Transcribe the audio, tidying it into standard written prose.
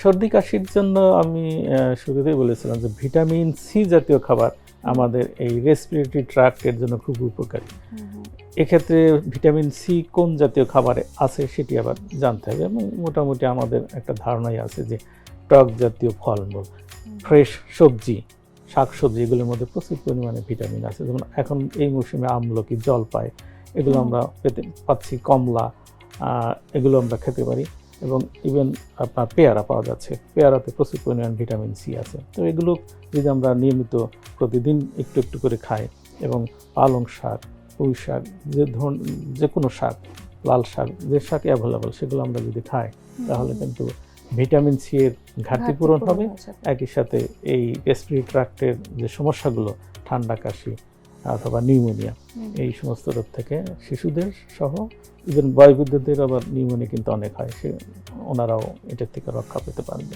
সর্দি কাশির জন্য আমি শুরুতেই বলেছিলাম যে ভিটামিন সি জাতীয় খাবার আমাদের এই রেসপিরেটরি ট্র্যাক্টের জন্য খুব উপকারী। এক্ষেত্রে ভিটামিন সি কোন জাতীয় খাবারে আছে সেটি আবার জানতে হবে এবং মোটামুটি আমাদের একটা ধারণাই আছে যে টক জাতীয় ফলমূল, ফ্রেশ সবজি, শাকসবজি এগুলোর মধ্যে প্রচুর পরিমাণে ভিটামিন আছে। যেমন এখন এই মৌসুমে আমলকি, জলপাই এগুলো আমরা পাচ্ছি, কমলা এগুলো আমরা খেতে পারি এবং ইভেন আপনার পেয়ারা পাওয়া যাচ্ছে, পেয়ারাতে প্রচুর পরিমাণ ভিটামিন সি আছে। তো এগুলো যদি আমরা নিয়মিত প্রতিদিন একটু একটু করে খাই এবং পালং শাক, পুঁই শাক, যে কোনো শাক, লাল শাক, যে শাক অ্যাভেলেবল সেগুলো আমরা যদি খাই তাহলে কিন্তু ভিটামিন সি এর ঘাটতি পূরণ হবে। একই সাথে এই রেসপিরেটরি ট্র্যাক্টের যে সমস্যাগুলো, ঠান্ডা কাশি অথবা নিউমোনিয়া, এই সমস্ত রোগ থেকে শিশুদের সহ ইভেন বয়োবৃদ্ধদের আবার নিউমোনিয়া কিন্তু অনেক হয়, ওনারাও এটার থেকে রক্ষা পেতে পারবে।